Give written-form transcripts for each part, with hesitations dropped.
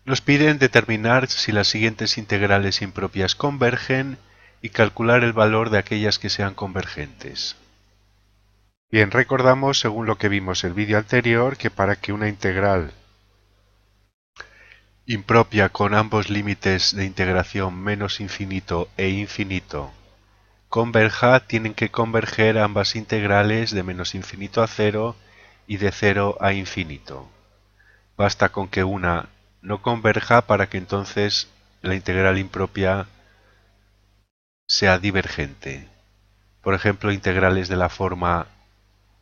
Nos piden determinar si las siguientes integrales impropias convergen y calcular el valor de aquellas que sean convergentes. Bien, recordamos, según lo que vimos en el vídeo anterior, que para que una integral impropia con ambos límites de integración menos infinito e infinito converja, tienen que converger ambas integrales de menos infinito a cero y de cero a infinito. Basta con que una no converja para que entonces la integral impropia sea divergente. Por ejemplo, integrales de la forma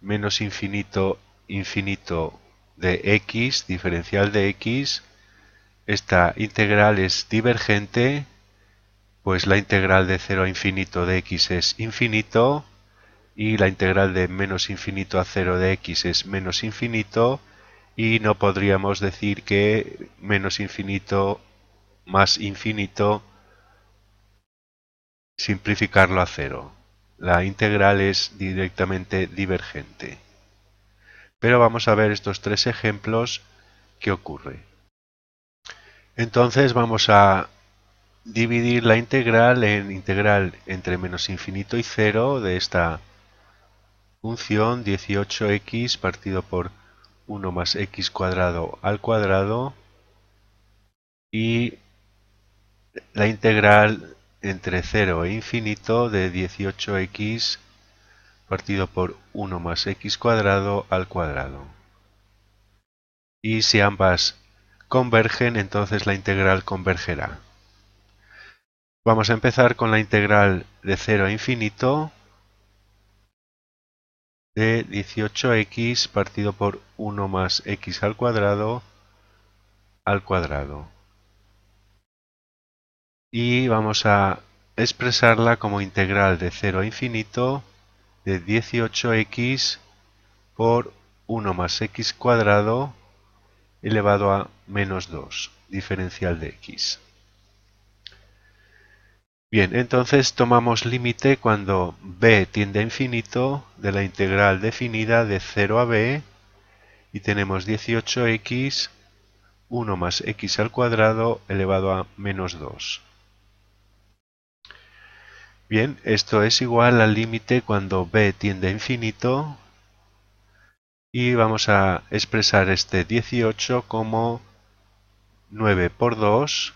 menos infinito infinito de x, diferencial de x, esta integral es divergente, pues la integral de 0 a infinito de x es infinito y la integral de menos infinito a 0 de x es menos infinito, y no podríamos decir que menos infinito más infinito simplificarlo a cero. La integral es directamente divergente. Pero vamos a ver estos tres ejemplos que ocurre. Entonces vamos a dividir la integral en integral entre menos infinito y cero de esta función 18x partido por 1 más x cuadrado al cuadrado, y la integral entre 0 e infinito de 18x partido por 1 más x cuadrado al cuadrado. Y si ambas convergen, entonces la integral convergerá. Vamos a empezar con la integral de 0 a infinito de 18x partido por 1 más x al cuadrado. Y vamos a expresarla como integral de 0 a infinito de 18x por 1 más x cuadrado elevado a menos 2, diferencial de x. Bien, entonces tomamos límite cuando b tiende a infinito de la integral definida de 0 a b, y tenemos 18x 1 más x al cuadrado elevado a menos 2. Bien, esto es igual al límite cuando b tiende a infinito, y vamos a expresar este 18 como 9 por 2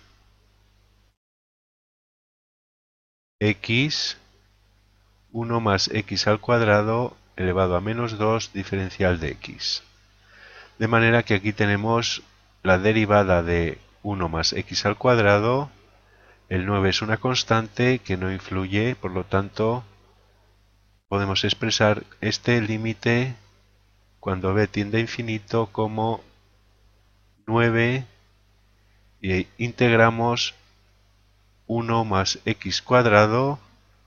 x 1 más x al cuadrado elevado a menos 2 diferencial de x. De manera que aquí tenemos la derivada de 1 más x al cuadrado. El 9 es una constante que no influye, por lo tanto podemos expresar este límite cuando b tiende a infinito como 9, y integramos 1 más x cuadrado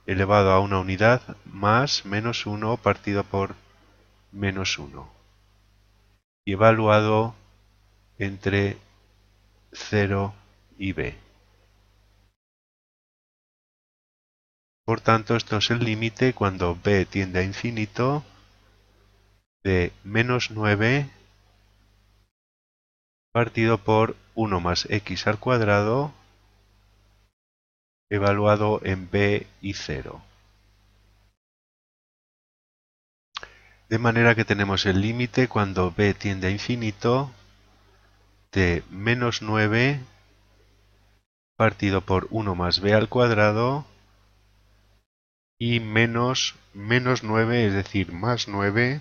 elevado a una unidad más menos 1 partido por menos 1 y evaluado entre 0 y b. Por tanto, esto es el límite cuando b tiende a infinito de menos 9 partido por 1 más x al cuadrado evaluado en b y 0. De manera que tenemos el límite cuando b tiende a infinito de menos 9 partido por 1 más b al cuadrado y menos 9, es decir, más 9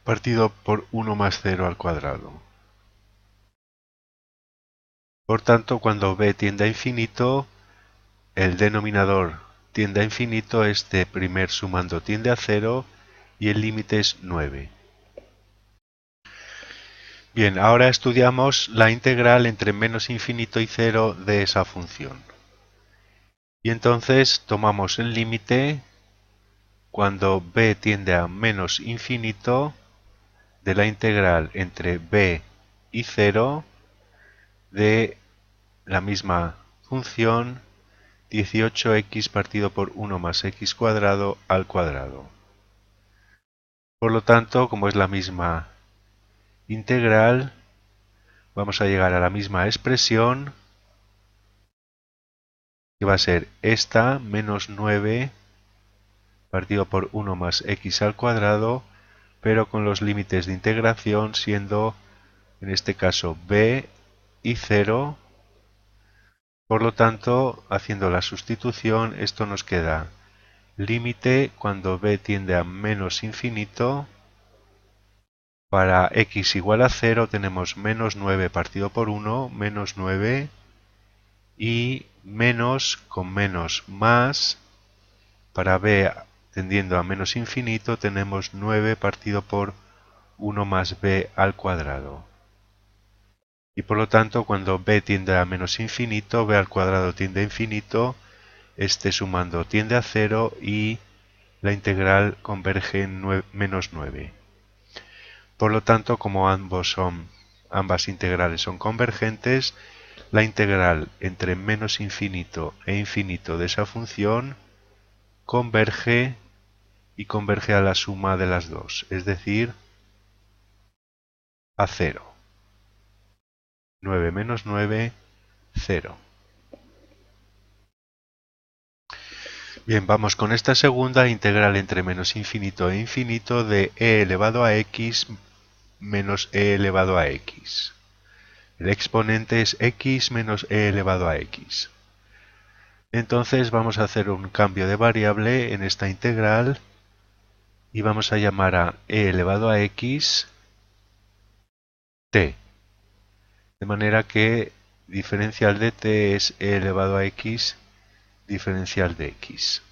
partido por 1 más 0 al cuadrado. Por tanto, cuando b tiende a infinito, el denominador tiende a infinito, este primer sumando tiende a 0 y el límite es 9. Bien, ahora estudiamos la integral entre menos infinito y 0 de esa función. Y entonces tomamos el límite cuando b tiende a menos infinito de la integral entre b y 0 de la misma función 18x partido por 1 más x cuadrado al cuadrado. Por lo tanto, como es la misma integral, vamos a llegar a la misma expresión, que va a ser esta menos 9 partido por 1 más x al cuadrado, pero con los límites de integración siendo en este caso b y 0. Por lo tanto, haciendo la sustitución, esto nos queda límite cuando b tiende a menos infinito. Para x igual a 0 tenemos menos 9 partido por 1, menos 9, y menos con menos más. Para b tendiendo a menos infinito tenemos 9 partido por 1 más b al cuadrado. Y por lo tanto, cuando b tiende a menos infinito, b al cuadrado tiende a infinito, este sumando tiende a 0 y la integral converge en menos 9. Por lo tanto, como ambas integrales son convergentes, la integral entre menos infinito e infinito de esa función converge y converge a la suma de las dos, es decir, a 0. 9 menos 9, 0. Bien, vamos con esta segunda integral entre menos infinito e infinito de e elevado a x menos e elevado a x. El exponente es x menos e elevado a x. Entonces vamos a hacer un cambio de variable en esta integral y vamos a llamar a e elevado a x t. De manera que diferencial de t es e elevado a x diferencial de x.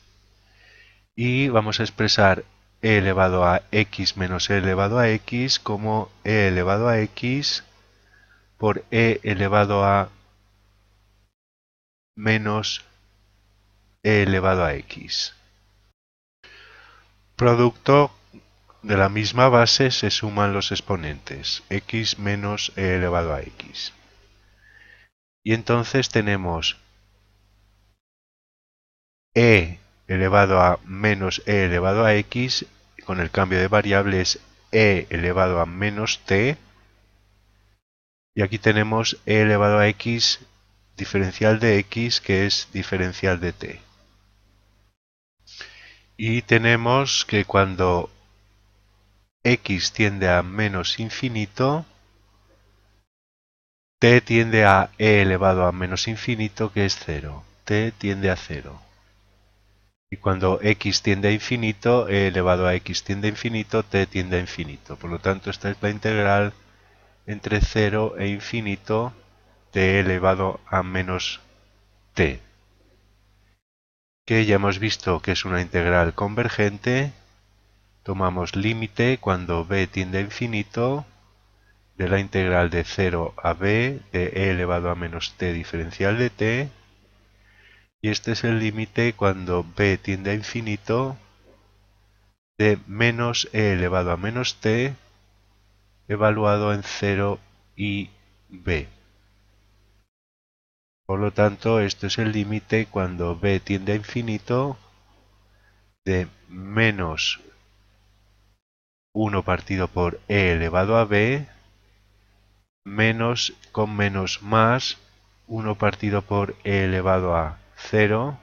Y vamos a expresar e elevado a x menos e elevado a x como e elevado a x por e elevado a menos e elevado a x. Producto de la misma base se suman los exponentes, x menos e elevado a x. Y entonces tenemos e elevado a menos e elevado a x, con el cambio de variables e elevado a menos t. Y aquí tenemos e elevado a x diferencial de x, que es diferencial de t. Y tenemos que cuando x tiende a menos infinito, t tiende a e elevado a menos infinito, que es 0. T tiende a 0. Y cuando x tiende a infinito, e elevado a x tiende a infinito, t tiende a infinito. Por lo tanto, esta es la integral entre 0 e infinito de e elevado a menos t, que ya hemos visto que es una integral convergente. Tomamos límite cuando b tiende a infinito de la integral de 0 a b de e elevado a menos t diferencial de t, y este es el límite cuando b tiende a infinito de menos e elevado a menos t evaluado en 0 y b. Por lo tanto, esto es el límite cuando b tiende a infinito de menos 1 partido por e elevado a b menos con menos más 1 partido por e elevado a 0.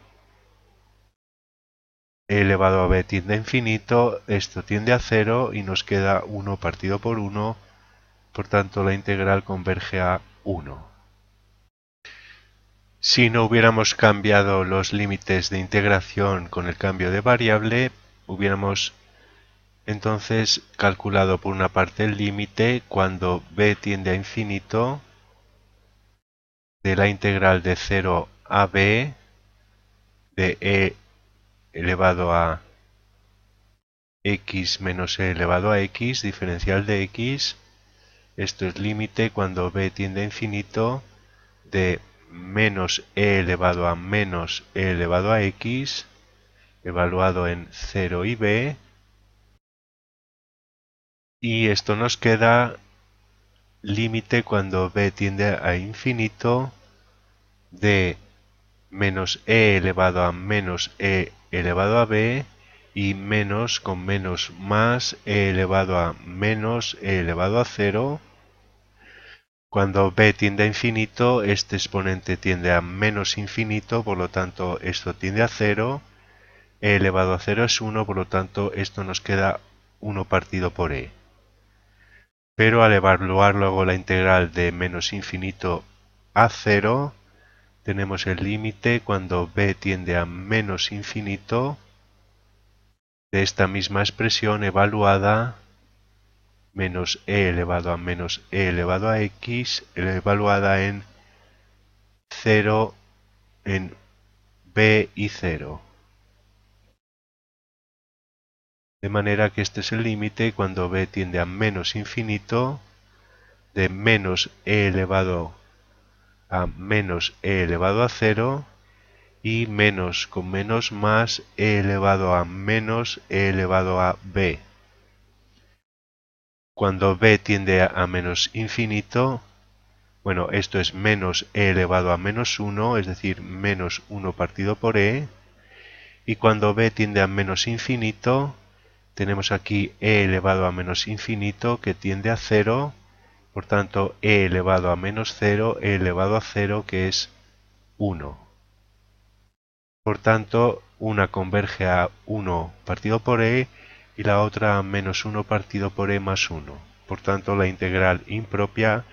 E elevado a b tiende a infinito, esto tiende a 0 y nos queda 1 partido por 1, por tanto la integral converge a 1. Si no hubiéramos cambiado los límites de integración con el cambio de variable, hubiéramos entonces calculado por una parte el límite cuando b tiende a infinito de la integral de 0 a b de e elevado a x menos e elevado a x diferencial de x. Esto es límite cuando b tiende a infinito de menos e elevado a menos e elevado a x evaluado en 0 y b. Y esto nos queda límite cuando b tiende a infinito de menos e elevado a menos e elevado a b y menos con menos más e elevado a menos e elevado a 0, Cuando b tiende a infinito, este exponente tiende a menos infinito, por lo tanto esto tiende a 0. E elevado a 0 es 1, por lo tanto esto nos queda 1 partido por e. Pero al evaluar luego la integral de menos infinito a 0, tenemos el límite cuando b tiende a menos infinito de esta misma expresión evaluada menos e elevado a menos e elevado a x, evaluada en 0 en b y 0. De manera que este es el límite cuando b tiende a menos infinito de menos e elevado a menos e elevado a 0 y menos con menos más e elevado a menos e elevado a b. Cuando b tiende a menos infinito, bueno, esto es menos e elevado a menos 1, es decir, menos 1 partido por e. Y cuando b tiende a menos infinito, tenemos aquí e elevado a menos infinito que tiende a 0. Por tanto, e elevado a menos 0, e elevado a 0 que es 1. Por tanto, una converge a 1 partido por e y la otra a menos 1 partido por e más 1. Por tanto, la integral impropia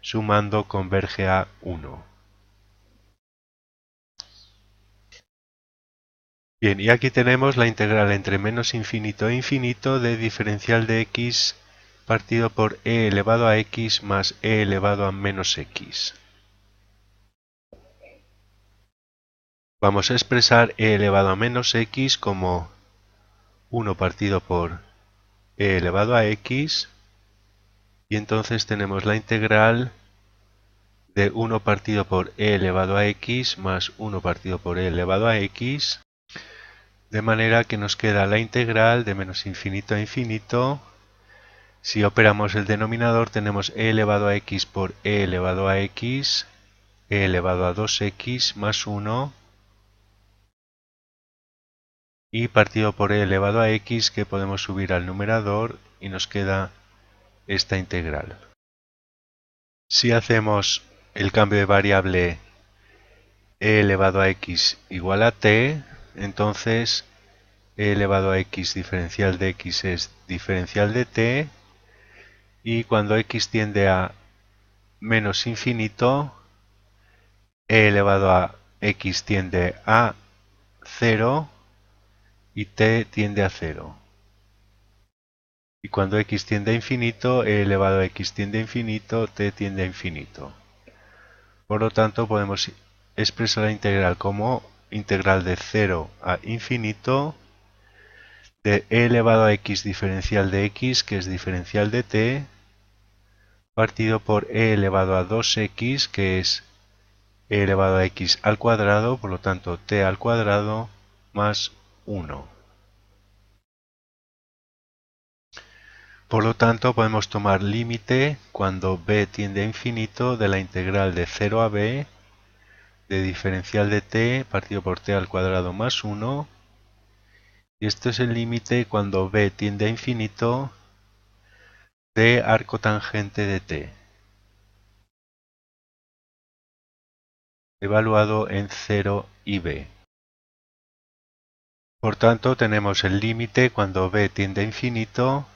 sumando converge a 1. Bien, y aquí tenemos la integral entre menos infinito e infinito de diferencial de x partido por e elevado a x más e elevado a menos x. Vamos a expresar e elevado a menos x como 1 partido por e elevado a x, y entonces tenemos la integral de 1 partido por e elevado a x más 1 partido por e elevado a x, de manera que nos queda la integral de menos infinito a infinito. Si operamos el denominador tenemos e elevado a x por e elevado a x, e elevado a 2x más 1, y partido por e elevado a x que podemos subir al numerador y nos queda esta integral. Si hacemos el cambio de variable e elevado a x igual a t, entonces e elevado a x diferencial de x es diferencial de t, y cuando x tiende a menos infinito, e elevado a x tiende a 0 y t tiende a 0. Y cuando x tiende a infinito, e elevado a x tiende a infinito, t tiende a infinito. Por lo tanto, podemos expresar la integral como integral de 0 a infinito de e elevado a x diferencial de x, que es diferencial de t, partido por e elevado a 2x, que es e elevado a x al cuadrado, por lo tanto t al cuadrado más 1. Por lo tanto, podemos tomar límite cuando b tiende a infinito de la integral de 0 a b de diferencial de t partido por t al cuadrado más 1. Y este es el límite cuando b tiende a infinito de arco tangente de t, evaluado en 0 y b. Por tanto, tenemos el límite cuando b tiende a infinito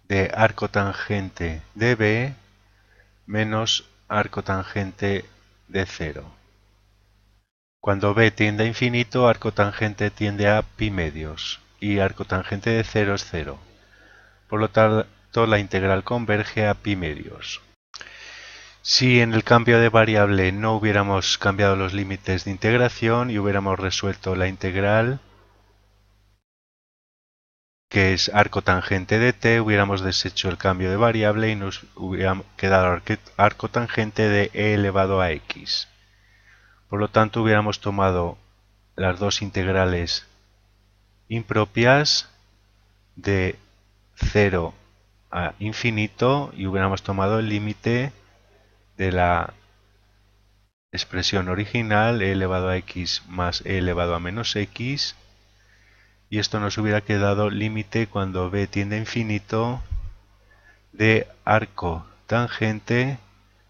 de arco tangente de b menos arco tangente de 0. Cuando b tiende a infinito, arco tangente tiende a pi medios y arco tangente de 0 es 0. Por lo tanto, la integral converge a pi medios. Si en el cambio de variable no hubiéramos cambiado los límites de integración y hubiéramos resuelto la integral, que es arco tangente de t, hubiéramos deshecho el cambio de variable y nos hubiera quedado arco tangente de e elevado a x. Por lo tanto, hubiéramos tomado las dos integrales impropias de 0 a infinito y hubiéramos tomado el límite de la expresión original e elevado a x más e elevado a menos x, y esto nos hubiera quedado límite cuando b tiende a infinito de arco tangente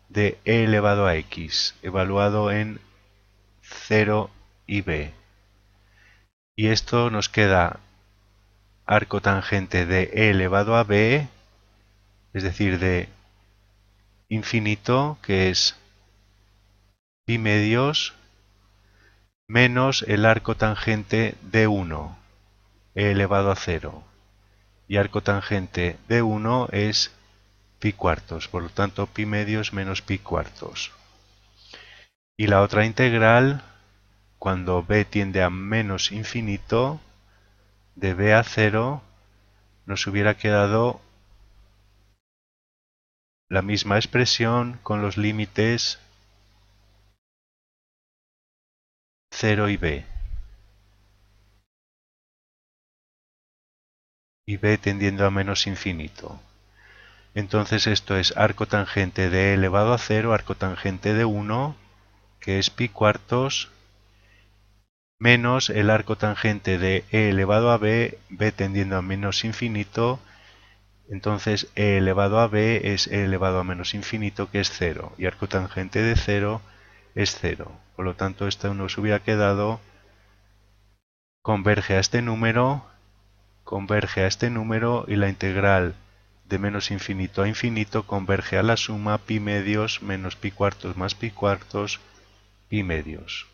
de e elevado a x, evaluado en 0 y b. Y esto nos queda arco tangente de e elevado a b, es decir, de infinito, que es pi medios, menos el arco tangente de 1, e elevado a 0. Y arco tangente de 1 es pi cuartos, por lo tanto pi medios menos pi cuartos. Y la otra integral, cuando b tiende a menos infinito, de b a 0, nos hubiera quedado la misma expresión con los límites 0 y b. Y b tendiendo a menos infinito. Entonces esto es arco tangente de e elevado a 0, arco tangente de 1, que es pi cuartos, menos el arco tangente de e elevado a b, b tendiendo a menos infinito. Entonces e elevado a b es e elevado a menos infinito, que es 0, y arco tangente de 0 es 0. Por lo tanto, esto nos hubiera quedado, converge a este número y la integral de menos infinito a infinito converge a la suma pi medios menos pi cuartos más pi cuartos, pi medios.